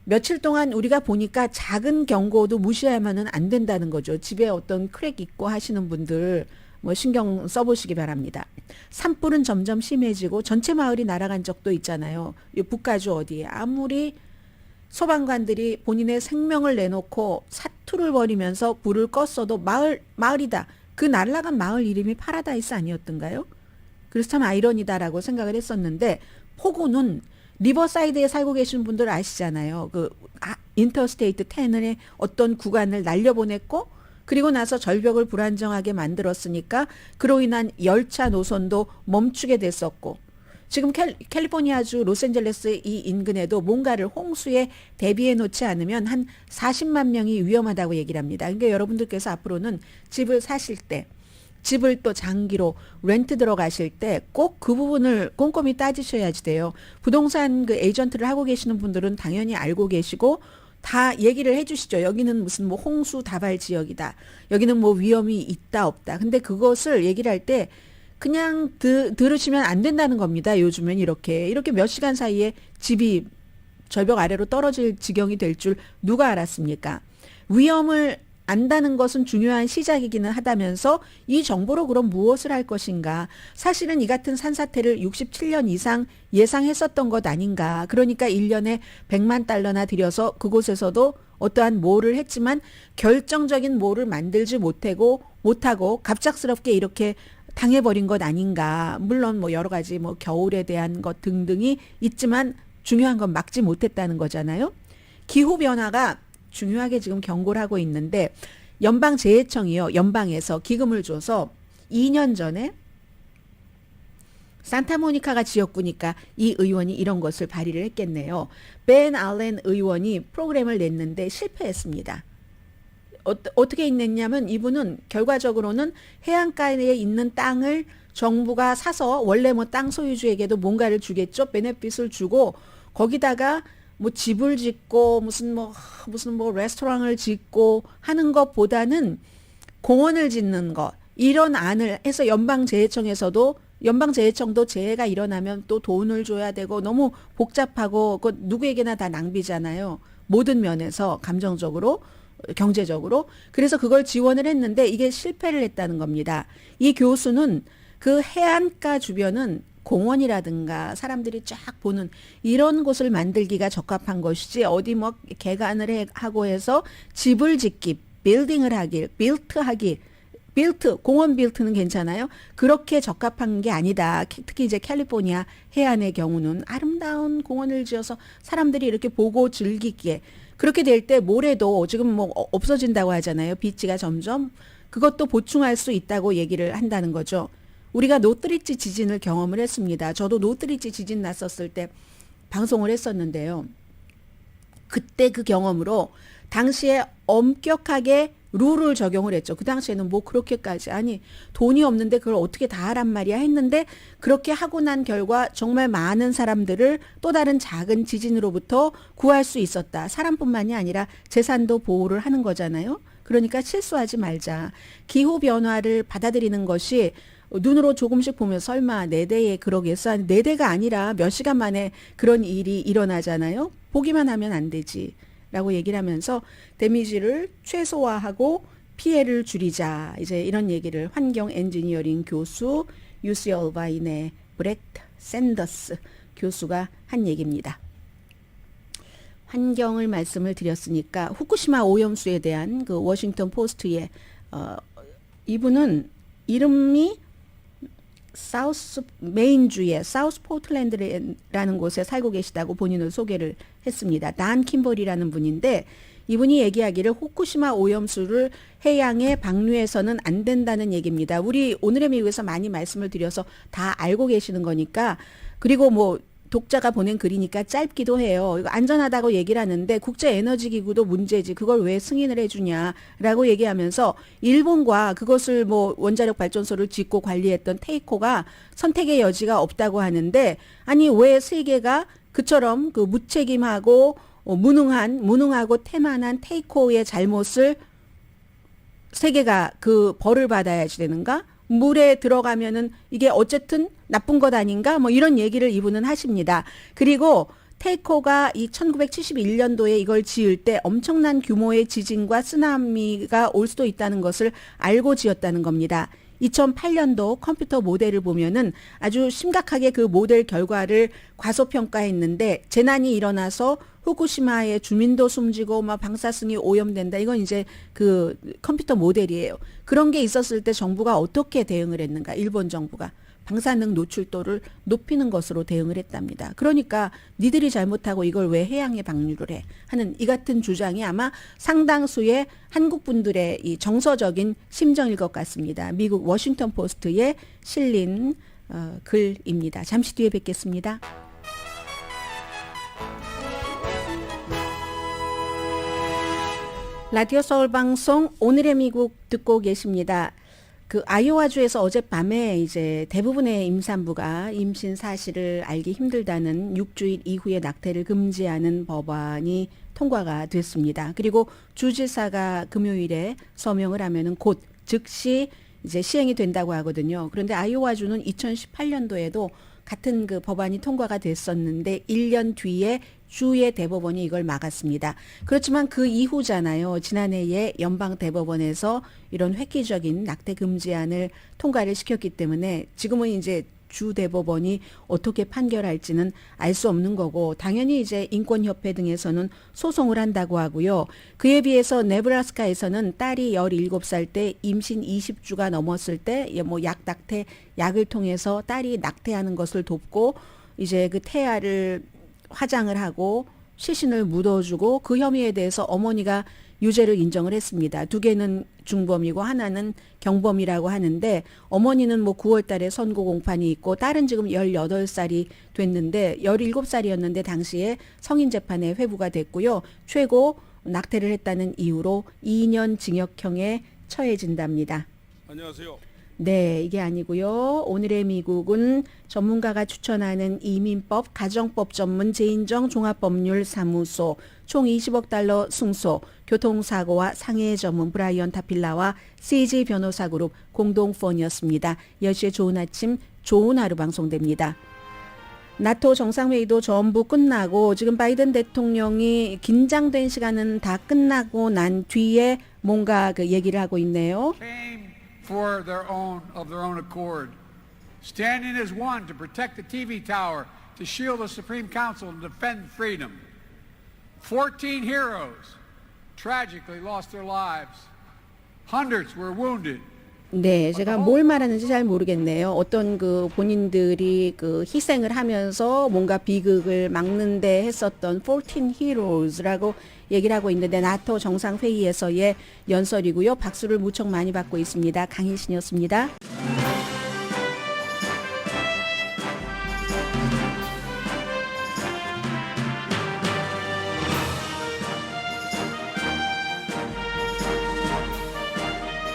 며칠 동안 우리가 보니까 작은 경고도 무시하면은 안 된다는 거죠. 집에 어떤 크랙 있고 하시는 분들 뭐 신경 써보시기 바랍니다. 산불은 점점 심해지고 전체 마을이 날아간 적도 있잖아요. 이 북가주 어디에 아무리 소방관들이 본인의 생명을 내놓고 사투를 벌이면서 불을 껐어도 마을이다. 그 날아간 마을 이름이 파라다이스 아니었던가요? 그래서 참 아이러니다라고 생각을 했었는데, 폭우는 리버사이드에 살고 계신 분들 아시잖아요. 인터스테이트 10의 어떤 구간을 날려보냈고 그리고 나서 절벽을 불안정하게 만들었으니까 그로 인한 열차 노선도 멈추게 됐었고, 지금 캘리포니아주 로스앤젤레스 이 인근에도 뭔가를 홍수에 대비해 놓지 않으면 한 40만 명이 위험하다고 얘기를 합니다. 그러니까 여러분들께서 앞으로는 집을 사실 때, 집을 또 장기로 렌트 들어가실 때 꼭 그 부분을 꼼꼼히 따지셔야지 돼요. 부동산 그 에이전트를 하고 계시는 분들은 당연히 알고 계시고 다 얘기를 해주시죠. 여기는 무슨 뭐 홍수 다발 지역이다. 여기는 뭐 위험이 있다 없다. 근데 그것을 얘기를 할 때 그냥 들으시면 안 된다는 겁니다. 요즘엔 이렇게 몇 시간 사이에 집이 절벽 아래로 떨어질 지경이 될 줄 누가 알았습니까? 위험을 안다는 것은 중요한 시작이기는 하다면서 이 정보로 그럼 무엇을 할 것인가? 사실은 이 같은 산사태를 67년 이상 예상했었던 것 아닌가? 그러니까 1년에 100만 달러나 들여서 그곳에서도 어떠한 뭐를 했지만 결정적인 뭐를 만들지 못하고 갑작스럽게 이렇게 당해버린 것 아닌가? 물론 뭐 여러 가지 뭐 겨울에 대한 것 등등이 있지만 중요한 건 막지 못했다는 거잖아요. 기후변화가 중요하게 지금 경고를 하고 있는데, 연방재해청이요. 연방에서 기금을 줘서 2년 전에 산타모니카가 지역구니까 이 의원이 이런 것을 발의를 했겠네요. 벤 알렌 의원이 프로그램을 냈는데 실패했습니다. 어떻게 냈냐면 이분은 결과적으로는 해안가에 있는 땅을 정부가 사서, 원래 뭐 땅 소유주에게도 뭔가를 주겠죠. 베네핏을 주고 거기다가 뭐 집을 짓고 무슨 뭐 레스토랑을 짓고 하는 것보다는 공원을 짓는 것, 이런 안을 해서 연방재해청도 재해가 일어나면 또 돈을 줘야 되고 너무 복잡하고 그 누구에게나 다 낭비잖아요. 모든 면에서 감정적으로 경제적으로. 그래서 그걸 지원을 했는데 이게 실패를 했다는 겁니다. 이 교수는 그 해안가 주변은 공원이라든가 사람들이 쫙 보는 이런 곳을 만들기가 적합한 것이지, 어디 뭐 개간을 하고 해서 집을 짓기, 빌딩을 하길, 공원 빌트는 괜찮아요. 그렇게 적합한 게 아니다. 특히 이제 캘리포니아 해안의 경우는 아름다운 공원을 지어서 사람들이 이렇게 보고 즐기기에, 그렇게 될 때 모래도 지금 뭐 없어진다고 하잖아요. 비치가 점점. 그것도 보충할 수 있다고 얘기를 한다는 거죠. 우리가 노트리지 지진을 경험을 했습니다. 저도 노트리지 지진 났었을 때 방송을 했었는데요. 그때 그 경험으로 당시에 엄격하게 룰을 적용을 했죠. 그 당시에는 뭐 그렇게까지 아니 돈이 없는데 그걸 어떻게 다 하란 말이야 했는데 그렇게 하고 난 결과 정말 많은 사람들을 또 다른 작은 지진으로부터 구할 수 있었다. 사람뿐만이 아니라 재산도 보호를 하는 거잖아요. 그러니까 실수하지 말자. 기후 변화를 받아들이는 것이 눈으로 조금씩 보면 설마 4대에 그러겠어? 4대가 아니라 몇 시간 만에 그런 일이 일어나잖아요. 보기만 하면 안 되지. 라고 얘기를 하면서 데미지를 최소화하고 피해를 줄이자. 이제 이런 얘기를 환경 엔지니어링 교수 UC 얼바인의 브렛 샌더스 교수가 한 얘기입니다. 환경을 말씀을 드렸으니까 후쿠시마 오염수에 대한 그 워싱턴 포스트의 이분은 이름이 사우스 메인주의 사우스 포틀랜드라는 곳에 살고 계시다고 본인을 소개를 했습니다. 단 킴벌이라는 분인데 이분이 얘기하기를 후쿠시마 오염수를 해양에 방류해서는 안 된다는 얘기입니다. 우리 오늘의 미국에서 많이 말씀을 드려서 다 알고 계시는 거니까 그리고 뭐 독자가 보낸 글이니까 짧기도 해요. 이거 안전하다고 얘기를 하는데 국제에너지기구도 문제지. 그걸 왜 승인을 해주냐라고 얘기하면서 일본과 그것을 뭐 원자력 발전소를 짓고 관리했던 테이코가 선택의 여지가 없다고 하는데 아니 왜 세계가 그처럼 그 무책임하고 무능하고 태만한 테이코의 잘못을 세계가 그 벌을 받아야지 되는가? 물에 들어가면은 이게 어쨌든 나쁜 것 아닌가? 뭐 이런 얘기를 이분은 하십니다. 그리고 테이코가 이 1971년도에 이걸 지을 때 엄청난 규모의 지진과 쓰나미가 올 수도 있다는 것을 알고 지었다는 겁니다. 2008년도 컴퓨터 모델을 보면은 아주 심각하게 그 모델 결과를 과소평가했는데 재난이 일어나서 후쿠시마의 주민도 숨지고 막 방사능이 오염된다. 이건 이제 그 컴퓨터 모델이에요. 그런 게 있었을 때 정부가 어떻게 대응을 했는가? 일본 정부가 방사능 노출도를 높이는 것으로 대응을 했답니다. 그러니까 니들이 잘못하고 이걸 왜 해양에 방류를 해? 하는 이 같은 주장이 아마 상당수의 한국 분들의 이 정서적인 심정일 것 같습니다. 미국 워싱턴 포스트에 실린 글입니다. 잠시 뒤에 뵙겠습니다. 라디오 서울 방송 오늘의 미국 듣고 계십니다. 그 아이오와주에서 어젯밤에 이제 대부분의 임산부가 임신 사실을 알기 힘들다는 6주일 이후에 낙태를 금지하는 법안이 통과가 됐습니다. 그리고 주지사가 금요일에 서명을 하면은 곧 즉시 이제 시행이 된다고 하거든요. 그런데 아이오와주는 2018년도에도 같은 그 법안이 통과가 됐었는데 1년 뒤에 주의 대법원이 이걸 막았습니다. 그렇지만 그 이후잖아요. 지난해에 연방 대법원에서 이런 획기적인 낙태 금지안을 통과를 시켰기 때문에 지금은 이제 주 대법원이 어떻게 판결할지는 알 수 없는 거고 당연히 이제 인권협회 등에서는 소송을 한다고 하고요. 그에 비해서 네브라스카에서는 딸이 17살 때 임신 20주가 넘었을 때 뭐 약낙태 약을 통해서 딸이 낙태하는 것을 돕고 이제 그 태아를 화장을 하고 시신을 묻어주고 그 혐의에 대해서 어머니가 유죄를 인정을 했습니다. 2개는 중범이고 하나는 경범이라고 하는데 어머니는 뭐 9월 달에 선고 공판이 있고 딸은 지금 18살이 됐는데 17살이었는데 당시에 성인 재판에 회부가 됐고요. 최고 낙태를 했다는 이유로 2년 징역형에 처해진답니다. 안녕하세요. 네, 이게 아니고요. 오늘의 미국은 전문가가 추천하는 이민법, 가정법 전문 제인정 종합법률사무소, 총 20억 달러 승소, 교통사고와 상해 전문 브라이언 타필라와 CG 변호사그룹 공동폰이었습니다. 10시에 좋은 아침, 좋은 하루 방송됩니다. 나토 정상회의도 전부 끝나고 지금 바이든 대통령이 긴장된 시간은 다 끝나고 난 뒤에 뭔가 그 얘기를 하고 있네요. For their own accord, standing as one to protect the TV tower, to shield the Supreme Council, and defend freedom. 14 heroes tragically lost their lives. Hundreds were wounded. 네, 제가 뭘 말하는지 잘 모르겠네요. 어떤 그 본인들이 그 희생을 하면서 뭔가 비극을 막는데 했었던 14 Heroes라고 얘기를 하고 있는데 나토 정상회의에서의 연설이고요. 박수를 무척 많이 받고 있습니다. 강희신이었습니다.